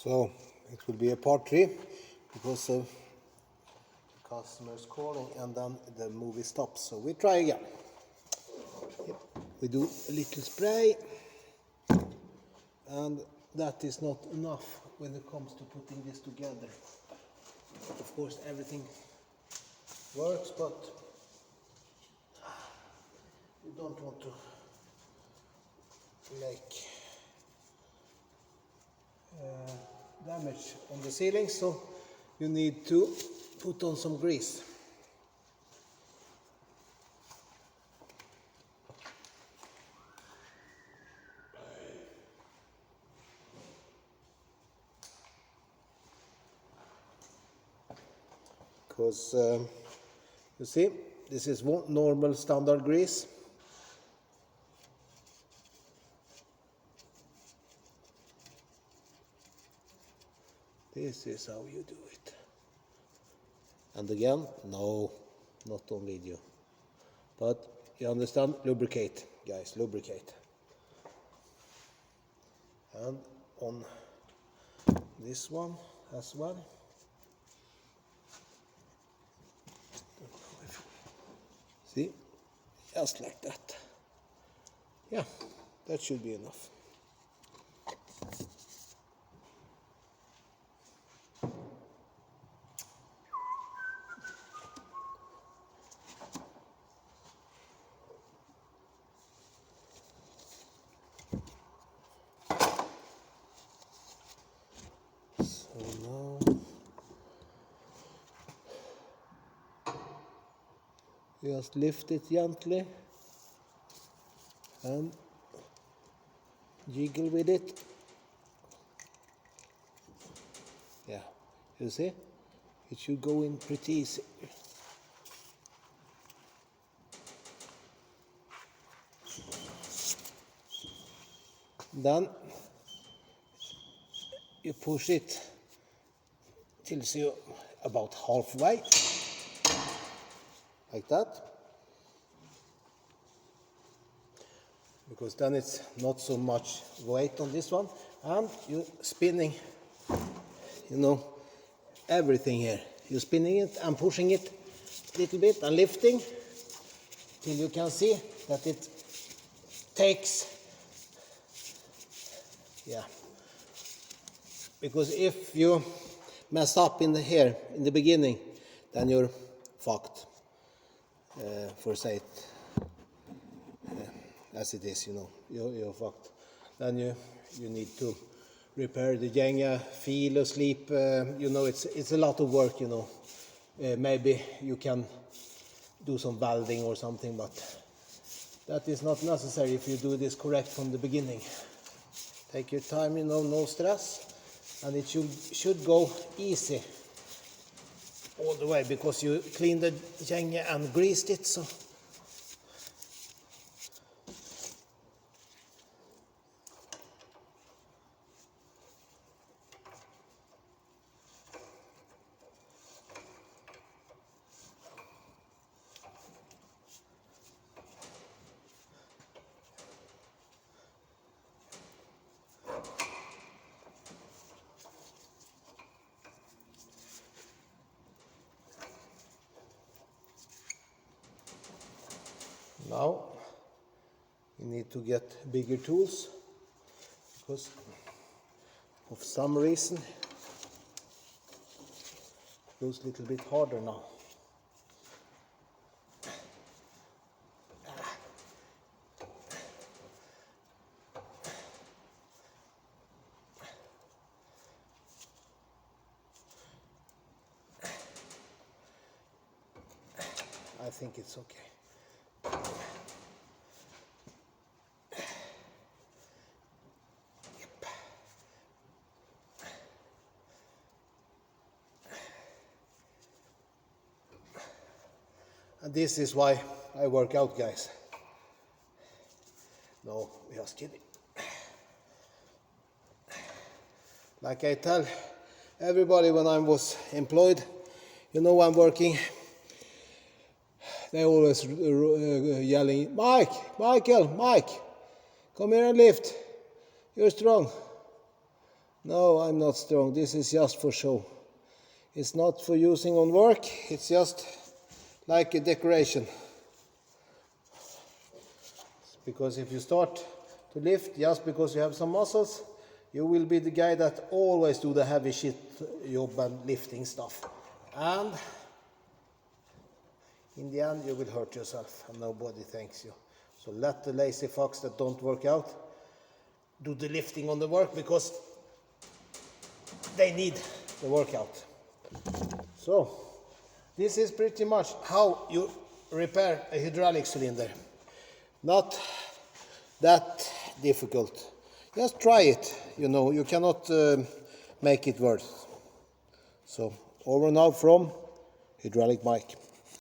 So it will be a part 3 because the customer is calling and then the movie stops. So we try again. Yep. We do a little spray, and that is not enough when it comes to putting this together. Of course everything works, but you don't want to make damage on the ceiling, so you need to put on some grease. Because you see, this is one normal standard grease. This is how you do it. And again, no, not on video. But you understand, lubricate, guys, lubricate. And on this one as well. See, just like that. Yeah, that should be enough. So now just lift it gently and jiggle with it. Yeah, you see, it should go in pretty easy. Then you push it till you're about halfway, like that, because then it's not so much weight on this one, and you're spinning, you know, everything here. You're spinning it and pushing it a little bit and lifting till you can see that it takes, yeah, because if you mess up in the beginning, then you're fucked, for say it as it is, you know, you're fucked. Then you need to repair the Jenga, feel asleep, you know, it's a lot of work, you know. Maybe you can do some welding or something, but that is not necessary if you do this correct from the beginning. Take your time, you know, no stress, and it should go easy all the way because you cleaned the Jenga and greased it, so. Now you need to get bigger tools because of some reason it goes a little bit harder now. I think it's okay. And this is why I work out, guys. No, just kidding. Like I tell everybody when I was employed, you know, I'm working, they always yelling, Mike, come here and lift. You're strong. No, I'm not strong. This is just for show. It's not for using on work. It's just like a decoration. Because if you start to lift just because you have some muscles, you will be the guy that always do the heavy shit job and lifting stuff. And in the end you will hurt yourself and nobody thanks you. So let the lazy fucks that don't work out do the lifting on the work, because they need the workout. So this is pretty much how you repair a hydraulic cylinder. Not that difficult. Just try it, you know, you cannot make it worse. So over and out from Hydralic Mike.